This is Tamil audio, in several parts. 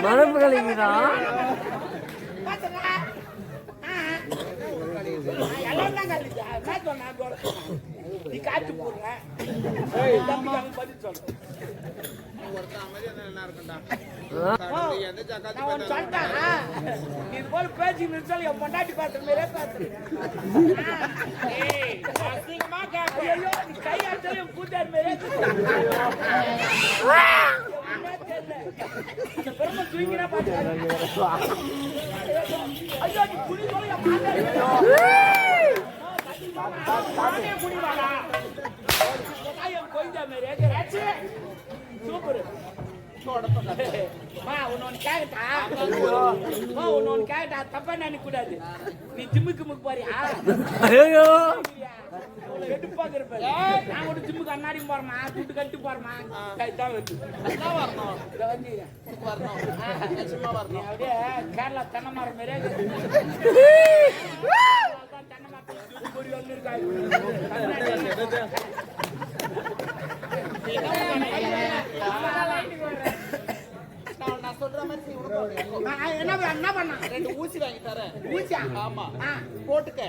மரப்பு கழிவுதா நீ காட்டு போடுற பதில் சொல்ற இது போல பேச்சு நிறுத்தல் என் பொண்டாட்டி பேசுற மாதிரியே பேசுறேன் கையாட்டல் என் கூட்டார் மாதிரியே பெருமை தூங்கினா பாத்து ஐயோ நீ குடி போல குடிவாடா கொஞ்சம் மாதிரியே சூப்பர் உன்னொன்னு கேட்டா தப்பா நினைக்க கூடாது நீ ஜிம்முக்கு முக்கு போறியா எடுப்பாங்க இருப்பேன் நான் ஒரு ஜிம்முக்கு அண்ணாடி போறமா துட்டு கட்டு போறமா இதான் வருது அப்படியே கேரளா தென்னை மரம் மாதிரியே தென்னை மரத்தில் இருக்காங்க என்ன பண்ண 2 ஊசி வாங்கி தரேன். ஊசியா? ஆமா. போட்டுக்க.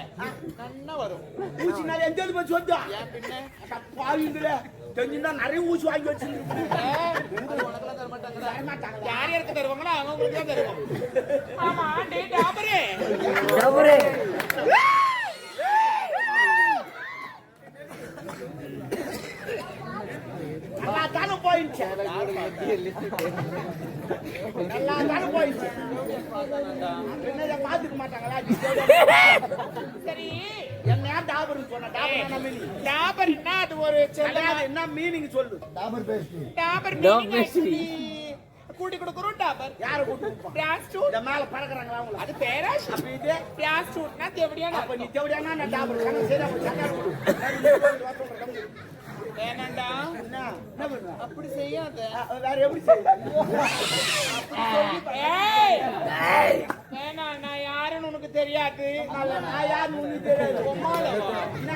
நன்னா வரும். ஊசினால எந்த போய் சொன்னா? ஏன் பின்ன? பாவிங்களே. தெரிஞ்சா நிறைய ஊசி வாங்கி வச்சிருக்கீங்க. உனக்கெல்லாம் தர மாட்டாங்க. தர மாட்டாங்க. யார் யாருக்கு தருவாங்களோ அவங்களுக்கு தான் தருவோம். ஆமா, டேய் டாபரே. டாபரே. எல்லாத்தாலும் போயிடுச்சு எல்லாத்தாலும் போயிடுச்சு என்ன பாத்துக்க மாட்டாங்களா சரி என்ன டாபர்னு சொன்ன டாபர் என்ன அது ஒரு என்ன மீனிங் சொல்லு டாபர் பேசி கூட்டி கொடுக்குறோம் டாபர் யார கூட்டி பிராஸ்டூட் இந்த மேல பறக்குறாங்களா அவங்க அது பேரா அப்ப இது பிராஸ்டூட்னா தேவடியானா அப்ப நீ தேவடியானா நான் டாபர் கண்ண சேரா சக்கர ஏனண்டா என்ன பண்ற அப்படி செய்யாத வேற எப்படி செய்ய ஏய் ஏனா நான் யாருன்னு உனக்கு தெரியாது நான் யாருன்னு உனக்கு தெரியாது உம்மாலவா என்ன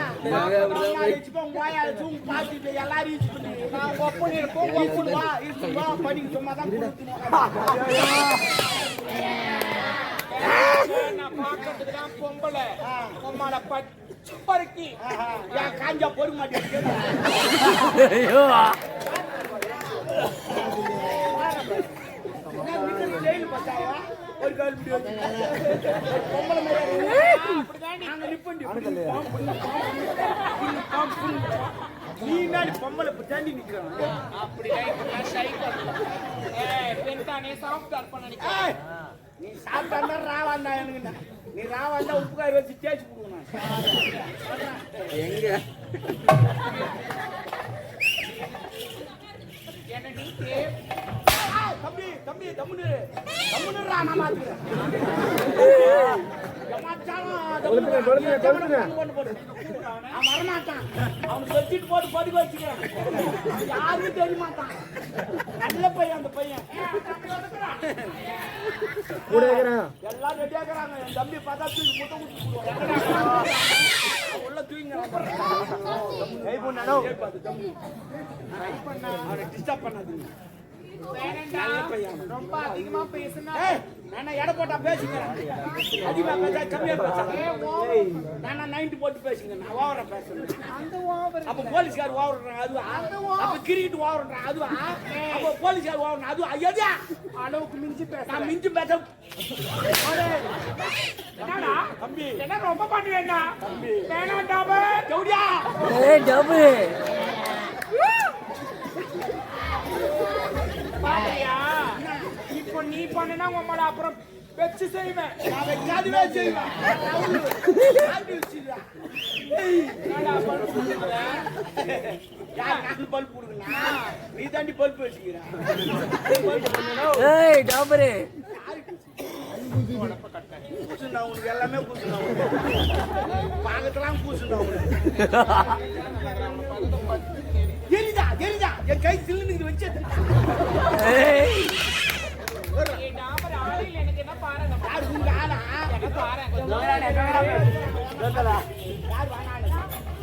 நான் இச்சுப்போம் வாயால ஜூம் பாத்துட்டு எல்லாரும் இச்சு பண்ணி நான் ஒப்பனி இருப்போம் ஒப்பனி வா இச்சு வா படி சும்மா தான் கொடுத்துனோம் நான் பாக்கிறதுக்கு தான் பொம்பளை உம்மால பச்சை பருக்கி யா காஞ்சா பொறு மாட்டேங்குது ஐயோ ஒரு கால் வீடியோ பொம்பளை மாதிரி அப்படிதான் நாங்க நிப்பண்டி நீ நாடி பொம்பளை தாண்டி நிக்கிறாங்க அப்படியே இப்ப ஷை பண்ணு ஏய் பெண்டானே சாஃப்ட் பண்ண நிக்க நீ சாப்பிட்டா ராவாண்டா எனக்கு நீ ராவாண்டா உப்பு காய் வச்சு தேய்ச்சி போடுவேன் எங்க என்னடி தம்பி தம்பி தம்முனு தம்முனுறா நான் மாத்துறேன் வரமாட்டான் அவனுக்கு வச்சுட்டு போட்டு படுக்க வச்சுக்கிறான் யாருக்கும் தெரிய மாட்டான் நல்ல பையன் அந்த பையன் எல்லாம் ரெடியாக்குறாங்க என் தம்பி பார்த்தா தூக்கி முட்டை குடிச்சு உள்ள தூங்கிக்கிறான் அவனை டிஸ்டர்ப் பண்ணாதீங்க ரொம்ப அதிகமா பேசுனா நான் எடை போட்டா பேசுகிறேன் அதிகமா பேச கம்மியா பேசுறேன் நான் 90 போட்டு பேசுங்க நான் ஓவரா பேசுறேன் அப்ப போலீஸ்கார் ஓவர்றாங்க அதுவா அப்ப கிரிக்கெட் ஓவர்றாங்க அதுவா அப்ப போலீஸ்கார் ஓவர்றாங்க அதுவா ஐயா அளவுக்கு மிஞ்சி பேச நான் மிஞ்சி பேச என்னடா தம்பி என்ன ரொம்ப பண்ணுவேன்னா தம்பி வேணாம் டாபே ஜவுடியா ஏய் டாபே பாரியா இப்போ நீ பண்ணனா உம்மட அப்புறம் வெச்சு செய்வேன் நான் வெக்காதவே செய்வேன் ஆடி வச்சிரா ஏய் நாடா பல்ப் போடுற யார் நான் பல்ப் போடுறனா நீ தாண்டி பல்ப் வச்சிரா ஏய் டாபரே கூசுண்டா உனக்கு எல்லாமே கூசுண்டா பாகத்தலாம் கூசுண்டா உனக்கு எரிதா எரிதா என் கை சில்லுன்னு வச்சது ஏய் டாபர் ஆளில எனக்கு என்ன பாருங்க யார் உங்க ஆளா என்ன பாருங்க யார் வானானே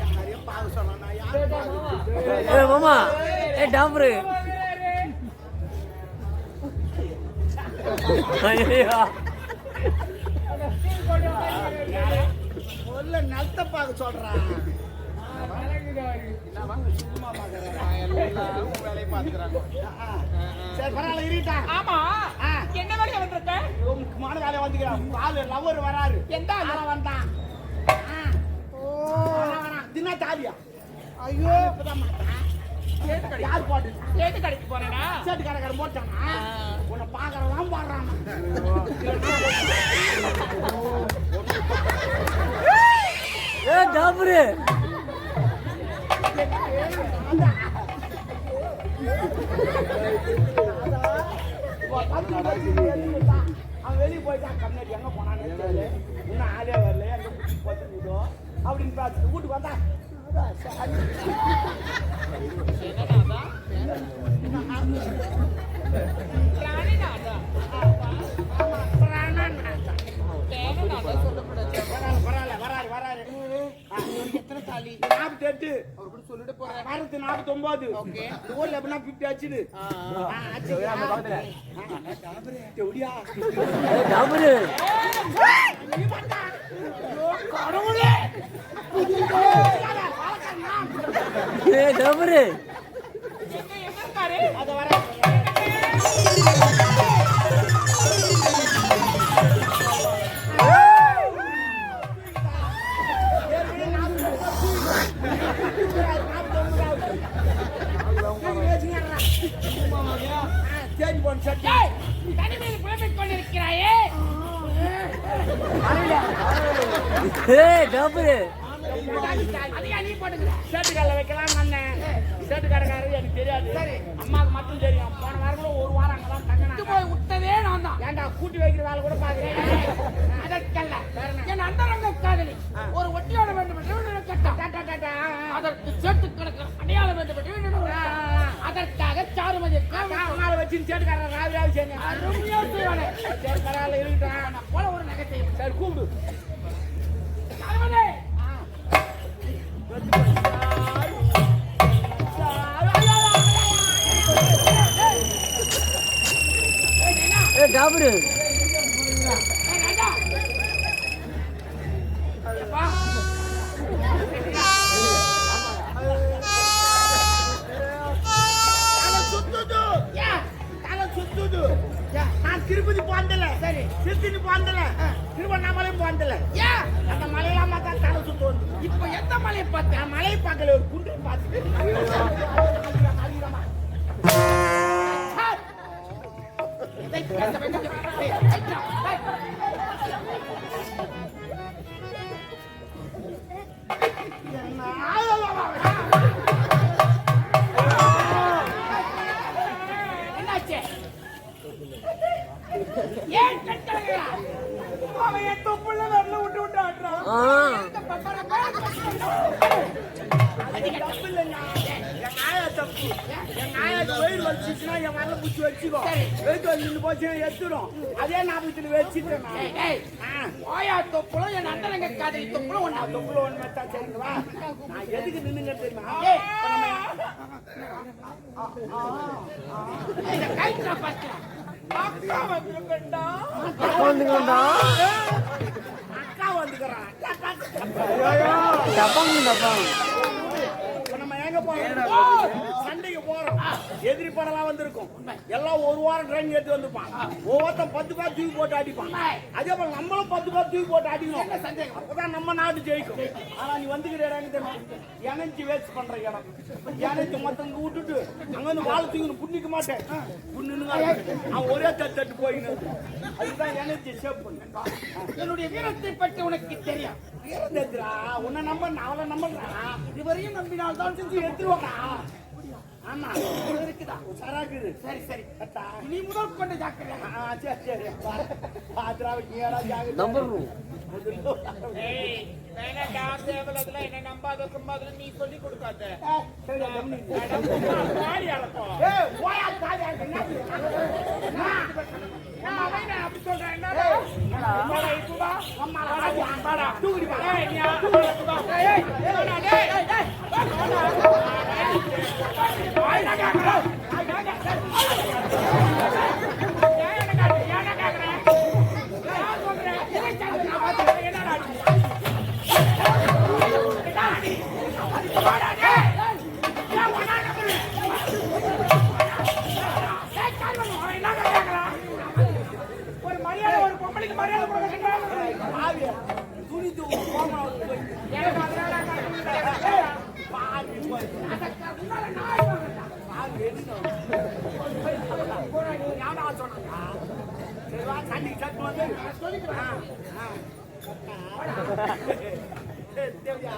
யாரையும் பாரு சொன்னா யார் ஏய் மாமா டாபரு ஐயோ சொல்ல நல்த்த பார்க்க சொல்றான் சரி பரவாயில்ல இருட்டா ஆமா என்ன வேலையா வந்திருக்க? முக்கியமான வேலையை வந்துக்கிறான் பால் லவர் வராரு எந்த ஆளு? வந்தான் தினா தாலியா ஐயோ இப்பதான் மாட்டான் யார் போட்டு ஏது கடைக்கு போறேனா? சேட்டு கடைக்காரன் போட்டானா உன்னை பாக்குறதான் பாடுறான் டாபரு அவன் வெளியே போயிட்டான் கண்ணாடி எங்க போனான்னு இன்னும் ஆளே வரல எங்க பார்த்துக்கிட்டோ அப்படின்னு பார்த்துட்டு வீட்டுக்கு வந்தா வராரு எத்தனை தாலி 48 சொல்லிட்டு போறேன் 49 ஊர்ல எப்படின்னா 50 ஆச்சுது டாபரு கடவுளே டாபரு அத வர தனிமையில் புலம்பிக் கொண்டிருக்கிறாயே டாபரு அதிகா நீ போட்டுக்கிற சேட்டுக்கால வைக்கலாம் அண்ணன் சேட்டுக்காரக்காரரு எனக்கு தெரியாது அம்மாவுக்கு மட்டும் தெரியும் போன வாரம் கூட ஒரு வாரம் அங்கதான் தங்கினா போய் விட்டதே நான் தான். ஏன்டா கூட்டி வைக்கிற வேலை கூட பாக்குறேன் அதற்கல்ல என் அந்தரங்க காதலி ஒரு ஒட்டியோட வேண்டும் என்று கேட்டான். அதற்கு சேட்டு கணக்கில் அடையாளம் வேண்டும் என்று அதற்காக சாருமதி அவனால வச்சு சேட்டுக்காரன் ராவி ராவி செய்யுங்க அருமையா செய்வானே. சரி பரவாயில்ல இருக்கட்டும் நான் போல ஒரு நகை சரி கூப்பிடு சாருமதி டாபரு நான் திருப்பதி போனதில்ல சரி திருத்தணி போனதில்ல திருவண்ணாமலையும் போனதில்ல அந்த மலையெல்லாம் பார்த்தா தலை சுத்து வந்து இப்ப எந்த மலையை பார்த்த நான் மலையை பார்க்கல ஒரு குன்று பார்த்துட்டு என்னாச்சு? ஏன் கட்டளையா? அவன் என் தொப்புள்ள வரல விட்டு விட்டு ஆடுறான். தப்பு இல்லைங்க என் ஆயா தப்பு என் ஆயாக்கு வெயில் வச்சுச்சுன்னா என் வரல பிடிச்சி வச்சுக்கோ வெயிட் வந்து நின்று போச்சுன்னா எடுத்துடும் அதே ஞாபகத்தில் வச்சுட்டேன் ஏய், ஓயா தொப்புளம் என் அண்ணனுங்க காதலி தொப்புளம் ஒண்ணா. தொப்புல ஒன்று மத்தா சரிங்களா நான் எதுக்கு நின்னுங்க தெரியுமா இந்த கைத்துல பார்க்கலாம். அக்கா வந்திருக்கண்டா. வந்துக்கண்டா அக்கா வந்துக்கிறான் டப்பாங்க டப்பாங்க நம்ம எங்க போறோம் சண்டைக்கு போறோம் எதிரி படலாம் வந்திருக்கும் எல்லாம் ஒரு வாரம் ட்ரெயின் எடுத்து வந்திருப்பான் ஒவ்வொருத்தன் 10 பேர் தூக்கி போட்டு அடிப்பான் அதே போல நம்மளும் 10 பேர் தூக்கி போட்டு அடிக்கணும் அப்பதான் நம்ம நாடு ஜெயிக்கும் ஆனா நீ வந்துக்கிற இடம் தெரியும் எனர்ஜி வேஸ்ட் பண்ற இடம் எனர்ஜி மொத்தம் விட்டுட்டு அங்க வந்து வாழை தூக்கணும் புண்ணிக்க மாட்டேன் புண்ணுங்க அவன் ஒரே தட்டு போயின்னு அதுதான் எனர்ஜி சேவ் பண்ணு என்னுடைய வீரத்தை பற்றி உனக்கு தெரியும். வீரம் தெரியுறா உன்னை நம்ப அவளை நம்புறா இதுவரையும் நம்பினால் தான் செஞ்சு எடுத்துருவாடா ஆமா இருக்குதா? சராக்குது சரி சரி, கட்டா நீ முதல் கொண்டு ஜாக்கிரதை. சரி சரி பாத்ரா நீடா ஜாகிரதை நம்பர் ஏய், வேணாண்டா, தேவலதுல என்ன நம்பாத கும்பாதுல நீ சொல்லி கொடுக்காத. வாடி அளப்போ. ஏய் போயா காதா அப்படி சொல்றேன். என்னடா? என்னடா இதுவா? அம்மா வாடா தூக்குடி வா ஏய், நீ ஏய், ஏய், ஏய், ஏய், ஏய், ஏய், ஏய், பொம்பளைக்கு மரியாதை கொடுக்க பாவி துணி தூக்கு போமா போய் எனக்கு அதனால பாவி போய் அதற்கு முன்னால நாய் வாங்கடா பாவி என்ன யாரா சொன்னா சரி வா சண்டி சட்டு வந்து சொல்லிட்டு வா தேவியா